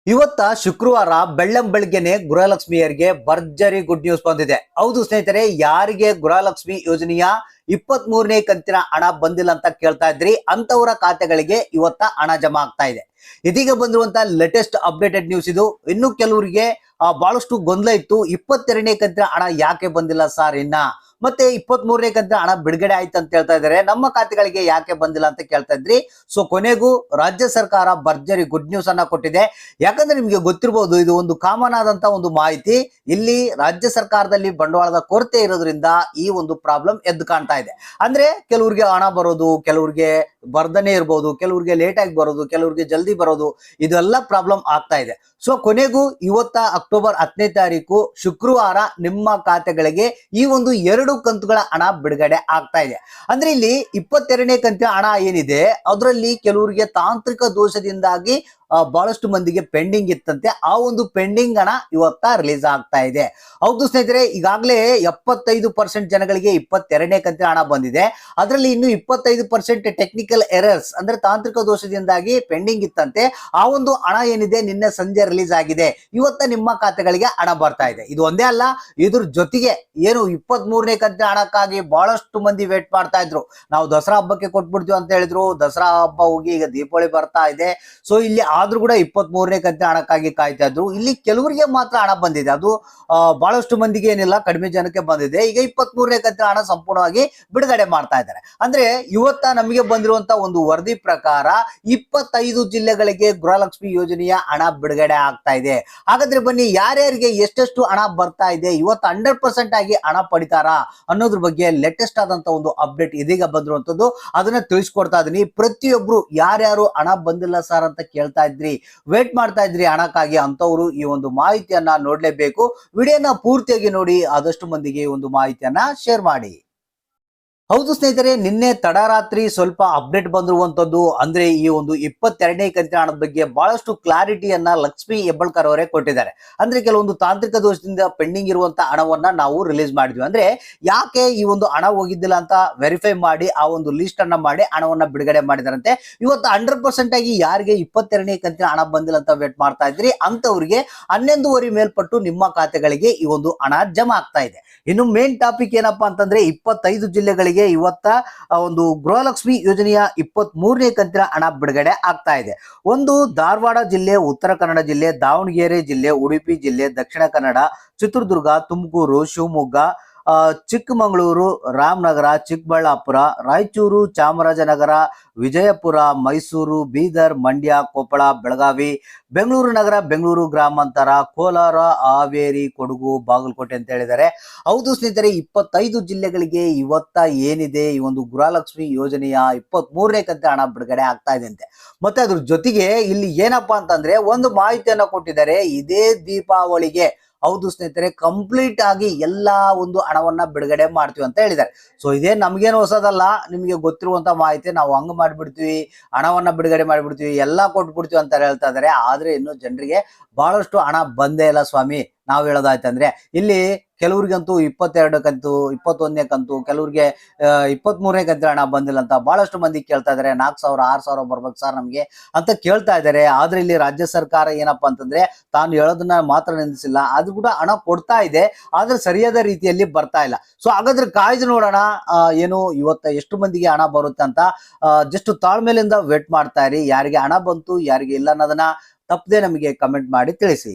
ಇವತ್ತ ಶುಕ್ರವಾರ ಬೆಳ್ಳಂಬೆಳಗ್ಗೆನೆ ಗೃಹಲಕ್ಷ್ಮಿಯರಿಗೆ ಭರ್ಜರಿ ಗುಡ್ ನ್ಯೂಸ್ ಬಂದಿದೆ. ಹೌದು ಸ್ನೇಹಿತರೆ, ಯಾರಿಗೆ ಗೃಹಲಕ್ಷ್ಮಿ ಯೋಜನೆಯ 23ನೇ ಕಂತಿನ ಹಣ ಬಂದಿಲ್ಲ ಅಂತ ಕೇಳ್ತಾ ಇದ್ರಿ, ಅಂತವರ ಖಾತೆಗಳಿಗೆ ಇವತ್ತ ಹಣ ಜಮಾ ಆಗ್ತಾ ಇದೆ. ಇದೀಗ ಬಂದಿರುವಂತ ಲೇಟೆಸ್ಟ್ ಅಪ್ಡೇಟೆಡ್ ನ್ಯೂಸ್ ಇದು. ಇನ್ನು ಕೆಲವರಿಗೆ ಬಹಳಷ್ಟು ಗೊಂದಲ ಇತ್ತು, 22ನೇ ಕಂತಿನ ಹಣ ಯಾಕೆ ಬಂದಿಲ್ಲ ಸರ್ ಇನ್ನ, ಮತ್ತೆ 23ನೇ ಕಂತಿನ ಹಣ ಬಿಡುಗಡೆ ಆಯ್ತು ಅಂತ ಹೇಳ್ತಾ ಇದ್ದಾರೆ, ನಮ್ಮ ಖಾತೆಗಳಿಗೆ ಯಾಕೆ ಬಂದಿಲ್ಲ ಅಂತ ಕೇಳ್ತಾ ಇದ್ರಿ. ಸೊ ಕೊನೆಗೂ ರಾಜ್ಯ ಸರ್ಕಾರ ಭರ್ಜರಿ ಗುಡ್ ನ್ಯೂಸ್ ಅನ್ನ ಕೊಟ್ಟಿದೆ. ಯಾಕಂದ್ರೆ ನಿಮ್ಗೆ ಗೊತ್ತಿರಬಹುದು, ಇದು ಒಂದು ಕಾಮನ್ ಆದಂತ ಒಂದು ಮಾಹಿತಿ. ಇಲ್ಲಿ ರಾಜ್ಯ ಸರ್ಕಾರದಲ್ಲಿ ಬಂಡವಾಳದ ಕೊರತೆ ಇರೋದ್ರಿಂದ ಈ ಒಂದು ಪ್ರಾಬ್ಲಮ್ ಎದ್ದು ಕಾಣ್ತಾ ಇದೆ. ಅಂದ್ರೆ ಕೆಲವರಿಗೆ ಹಣ ಬರೋದು, ಕೆಲವರಿಗೆ ಬರ್ದನೆ ಇರಬಹುದು, ಕೆಲವರಿಗೆ ಲೇಟ್ ಆಗಿ ಬರೋದು, ಕೆಲವರಿಗೆ ಜಲ್ದಿ ಬರೋದು, ಇದೆಲ್ಲ ಪ್ರಾಬ್ಲಮ್ ಆಗ್ತಾ ಇದೆ. ಸೊ ಕೊನೆಗೂ ಇವತ್ತ ಅಕ್ಟೋಬರ್ 10ನೇ ತಾರೀಕು ಶುಕ್ರವಾರ ನಿಮ್ಮ ಖಾತೆಗಳಿಗೆ ಈ ಒಂದು 2 ಕಂತುಗಳ ಹಣ ಬಿಡುಗಡೆ ಆಗ್ತಾ ಇದೆ. ಅಂದ್ರೆ ಇಲ್ಲಿ 22ನೇ ಕಂತಿನ ಹಣ ಏನಿದೆ ಅದರಲ್ಲಿ ಕೆಲವರಿಗೆ ತಾಂತ್ರಿಕ ದೋಷದಿಂದಾಗಿ ಬಹಳಷ್ಟು ಮಂದಿಗೆ ಪೆಂಡಿಂಗ್ ಇತ್ತಂತೆ. ಆ ಒಂದು ಪೆಂಡಿಂಗ್ ಹಣ ಇವತ್ತ ರಿಲೀಸ್ ಆಗ್ತಾ ಇದೆ. ಹೌದು ಸ್ನೇಹಿತರೆ, ಈಗಾಗಲೇ 75% ಜನಗಳಿಗೆ 22ನೇ ಕಂತಿನ ಹಣ ಬಂದಿದೆ. ಅದರಲ್ಲಿ ಇನ್ನು 25% ಟೆಕ್ನಿಕಲ್ ಎರರ್ಸ್ ಅಂದ್ರೆ ತಾಂತ್ರಿಕ ದೋಷದಿಂದಾಗಿ ಪೆಂಡಿಂಗ್ ಇತ್ತಂತೆ. ಆ ಒಂದು ಹಣ ಏನಿದೆ ನಿನ್ನೆ ಸಂಜೆ ರಿಲೀಸ್ ಆಗಿದೆ. ಇವತ್ತ ನಿಮ್ಮ ಖಾತೆಗಳಿಗೆ ಹಣ ಬರ್ತಾ ಇದೆ. ಇದು ಒಂದೇ ಅಲ್ಲ, ಇದ್ರ ಜೊತೆಗೆ ಏನು 23ನೇ ಕಂತಿನ ಹಣಕ್ಕಾಗಿ ಬಹಳಷ್ಟು ಮಂದಿ ವೇಟ್ ಮಾಡ್ತಾ ಇದ್ರು. ನಾವು ದಸರಾ ಹಬ್ಬಕ್ಕೆ ಕೊಟ್ಬಿಡ್ತೀವಿ ಅಂತ ಹೇಳಿದ್ರು. ದಸರಾ ಹಬ್ಬ ಹೋಗಿ ಈಗ ದೀಪಾವಳಿ ಬರ್ತಾ ಇದೆ. ಸೊ ಇಲ್ಲಿ ಆದ್ರೂ ಕೂಡ 23ನೇ ಕಂತಿನ ಹಣಕ್ಕಾಗಿ ಕಾಯ್ತಾ ಇದ್ರು. ಇಲ್ಲಿ ಕೆಲವರಿಗೆ ಮಾತ್ರ ಹಣ ಬಂದಿದೆ. ಅದು ಬಹಳಷ್ಟು ಮಂದಿಗೆ ಏನಿಲ್ಲ, ಕಡಿಮೆ ಜನಕ್ಕೆ ಬಂದಿದೆ. ಈಗ 23ನೇ ಕಂತಿನ ಹಣ ಸಂಪೂರ್ಣವಾಗಿ ಬಿಡುಗಡೆ ಮಾಡ್ತಾ ಇದ್ದಾರೆ. ಅಂದ್ರೆ ಇವತ್ತ ನಮಗೆ ಬಂದಿರುವಂತ ಒಂದು ವರದಿ ಪ್ರಕಾರ 25 ಜಿಲ್ಲೆಗಳಿಗೆ ಗೃಹಲಕ್ಷ್ಮಿ ಯೋಜನೆಯ ಹಣ ಬಿಡುಗಡೆ ಆಗ್ತಾ ಇದೆ. ಹಾಗಾದ್ರೆ ಬನ್ನಿ, ಯಾರ್ಯಾರಿಗೆ ಎಷ್ಟೆಷ್ಟು ಹಣ ಬರ್ತಾ ಇದೆ, ಇವತ್ತು 100% ಆಗಿ ಹಣ ಪಡಿತಾರಾ ಅನ್ನೋದ್ರ ಬಗ್ಗೆ ಲೇಟೆಸ್ಟ್ ಆದಂತ ಒಂದು ಅಪ್ಡೇಟ್ ಇದೀಗ ಬಂದಿರುವಂತದ್ದು. ಅದನ್ನ ತಿಳಿಸ್ಕೊಡ್ತಾ ಇದೀನಿ. ಪ್ರತಿಯೊಬ್ರು ಯಾರ್ಯಾರು ಹಣ ಬಂದಿಲ್ಲ ಸರ್ ಅಂತ ಕೇಳ್ತಾ ಇದ್ರಿ, ವೇಟ್ ಮಾಡ್ತಾ ಇದ್ರಿ ಹಣಕ್ಕಾಗಿ, ಅಂತವ್ರು ಈ ಒಂದು ಮಾಹಿತಿಯನ್ನ ನೋಡ್ಲೇಬೇಕು. ವಿಡಿಯೋನ ಪೂರ್ತಿಯಾಗಿ ನೋಡಿ, ಆದಷ್ಟು ಮಂದಿಗೆ ಈ ಒಂದು ಮಾಹಿತಿಯನ್ನ ಶೇರ್ ಮಾಡಿ. ಹೌದು ಸ್ನೇಹಿತರೆ, ನಿನ್ನೆ ತಡರಾತ್ರಿ ಸ್ವಲ್ಪ ಅಪ್ಡೇಟ್ ಬಂದಿರುವಂತದ್ದು. ಅಂದ್ರೆ ಈ ಒಂದು 22ನೇ ಕಂತಿನ ಹಣದ ಬಗ್ಗೆ ಬಹಳಷ್ಟು ಕ್ಲಾರಿಟಿಯನ್ನ ಲಕ್ಷ್ಮಿ ಹೆಬ್ಬಾಳ್ಕರ್ ಅವರೇ ಕೊಟ್ಟಿದ್ದಾರೆ. ಅಂದ್ರೆ ಕೆಲವೊಂದು ತಾಂತ್ರಿಕ ದೋಷದಿಂದ ಪೆಂಡಿಂಗ್ ಇರುವಂತ ಹಣವನ್ನ ನಾವು ರಿಲೀಸ್ ಮಾಡಿದ್ವಿ. ಅಂದ್ರೆ ಯಾಕೆ ಈ ಒಂದು ಹಣ ಹೋಗಿದ್ದಿಲ್ಲ ಅಂತ ವೆರಿಫೈ ಮಾಡಿ ಆ ಒಂದು ಲಿಸ್ಟ್ ಅನ್ನ ಮಾಡಿ ಹಣವನ್ನ ಬಿಡುಗಡೆ ಮಾಡಿದಾರಂತೆ. ಇವತ್ತು 100% ಆಗಿ ಯಾರಿಗೆ 22ನೇ ಕಂತಿನ ಹಣ ಬಂದಿಲ್ಲ ಅಂತ ವೇಟ್ ಮಾಡ್ತಾ ಇದ್ರಿ, ಅಂತವ್ರಿಗೆ 11.5 ಮೇಲ್ಪಟ್ಟು ನಿಮ್ಮ ಖಾತೆಗಳಿಗೆ ಈ ಒಂದು ಹಣ ಜಮಾ ಆಗ್ತಾ ಇದೆ. ಇನ್ನು ಮೇನ್ ಟಾಪಿಕ್ ಏನಪ್ಪಾ ಅಂತಂದ್ರೆ, 25 ಜಿಲ್ಲೆಗಳಿಗೆ ಇವತ್ತ ಒಂದು ಗೃಹಲಕ್ಷ್ಮಿ ಯೋಜನೆಯ 23ನೇ ಕಂತಿನ ಹಣ ಬಿಡುಗಡೆ ಆಗ್ತಾ ಇದೆ. ಒಂದು ಧಾರವಾಡ ಜಿಲ್ಲೆ, ಉತ್ತರ ಕನ್ನಡ ಜಿಲ್ಲೆ, ದಾವಣಗೆರೆ ಜಿಲ್ಲೆ, ಉಡುಪಿ ಜಿಲ್ಲೆ, ದಕ್ಷಿಣ ಕನ್ನಡ, ಚಿತ್ರದುರ್ಗ, ತುಮಕೂರು, ಶಿವಮೊಗ್ಗ, ಚಿಕ್ಕಮಗಳೂರು, ರಾಮನಗರ, ಚಿಕ್ಕಬಳ್ಳಾಪುರ, ರಾಯಚೂರು, ಚಾಮರಾಜನಗರ, ವಿಜಯಪುರ, ಮೈಸೂರು, ಬೀದರ್, ಮಂಡ್ಯ, ಕೊಪ್ಪಳ, ಬೆಳಗಾವಿ, ಬೆಂಗಳೂರು ನಗರ, ಬೆಂಗಳೂರು ಗ್ರಾಮಾಂತರ, ಕೋಲಾರ, ಹಾವೇರಿ, ಕೊಡಗು, ಬಾಗಲಕೋಟೆ ಅಂತ ಹೇಳಿದ್ದಾರೆ. ಹೌದು ಸ್ನೇಹಿತರೆ, 25 ಜಿಲ್ಲೆಗಳಿಗೆ ಇವತ್ತ ಏನಿದೆ ಈ ಒಂದು ಗೃಹಲಕ್ಷ್ಮಿ ಯೋಜನೆಯ 23ನೇ ಕಂತಿನ ಹಣ ಬಿಡುಗಡೆ ಆಗ್ತಾ ಇದೆ ಅಂತೆ. ಮತ್ತೆ ಅದ್ರ ಜೊತೆಗೆ ಇಲ್ಲಿ ಏನಪ್ಪಾ ಅಂತಂದ್ರೆ ಒಂದು ಮಾಹಿತಿಯನ್ನ ಕೊಟ್ಟಿದ್ದಾರೆ, ಇದೇ ದೀಪಾವಳಿಗೆ, ಹೌದು ಸ್ನೇಹಿತರೆ, ಕಂಪ್ಲೀಟ್ ಆಗಿ ಎಲ್ಲಾ ಒಂದು ಹಣವನ್ನ ಬಿಡುಗಡೆ ಮಾಡ್ತೀವಿ ಅಂತ ಹೇಳಿದ್ದಾರೆ. ಸೊ ಇದೇ ನಮ್ಗೇನು ಹೊಸದಲ್ಲ, ನಿಮ್ಗೆ ಗೊತ್ತಿರುವಂತ ಮಾಹಿತಿ. ನಾವು ಹಂಗ್ ಮಾಡ್ಬಿಡ್ತೀವಿ, ಹಣವನ್ನ ಬಿಡುಗಡೆ ಮಾಡ್ಬಿಡ್ತೀವಿ, ಎಲ್ಲಾ ಕೊಟ್ಬಿಡ್ತೀವಿ ಅಂತ ಹೇಳ್ತಾ ಇದಾರೆ. ಆದ್ರೆ ಇನ್ನು ಜನರಿಗೆ ಬಹಳಷ್ಟು ಹಣ ಬಂದೇ ಇಲ್ಲ ಸ್ವಾಮಿ. ನಾವ್ ಹೇಳೋದಾಯ್ತಂದ್ರೆ ಇಲ್ಲಿ ಕೆಲವ್ರಿಗಂತೂ 22 ಕಂತು, 21ನೇ ಕಂತು, ಕೆಲವ್ರಿಗೆ 23ನೇ ಕಂತಿನ ಹಣ ಬಂದಿಲ್ಲ ಅಂತ ಬಹಳಷ್ಟು ಮಂದಿ ಕೇಳ್ತಾ ಇದಾರೆ. 4,000 6,000 ಬರ್ಬೇಕು ಸರ್ ನಮ್ಗೆ ಅಂತ ಕೇಳ್ತಾ ಇದಾರೆ. ಆದ್ರೆ ಇಲ್ಲಿ ರಾಜ್ಯ ಸರ್ಕಾರ ಏನಪ್ಪಾ ಅಂತಂದ್ರೆ, ತಾನು ಹೇಳೋದನ್ನ ಮಾತ್ರ ನಿಂದಿಸಿಲ್ಲ, ಅದು ಕೂಡ ಹಣ ಕೊಡ್ತಾ ಇದೆ, ಆದ್ರೆ ಸರಿಯಾದ ರೀತಿಯಲ್ಲಿ ಬರ್ತಾ ಇಲ್ಲ. ಸೊ ಹಾಗಾದ್ರೆ ಕಾಯ್ದು ನೋಡೋಣ ಏನು ಇವತ್ತ ಎಷ್ಟು ಮಂದಿಗೆ ಹಣ ಬರುತ್ತೆ ಅಂತ. ಜಸ್ಟ್ ತಾಳ್ಮೆಲಿಂದ ವೇಟ್ ಮಾಡ್ತಾ ಇರಿ. ಯಾರಿಗೆ ಹಣ ಬಂತು, ಯಾರಿಗೆ ಇಲ್ಲ ಅನ್ನೋದನ್ನ ತಪ್ಪದೆ ನಮಗೆ ಕಮೆಂಟ್ ಮಾಡಿ ತಿಳಿಸಿ.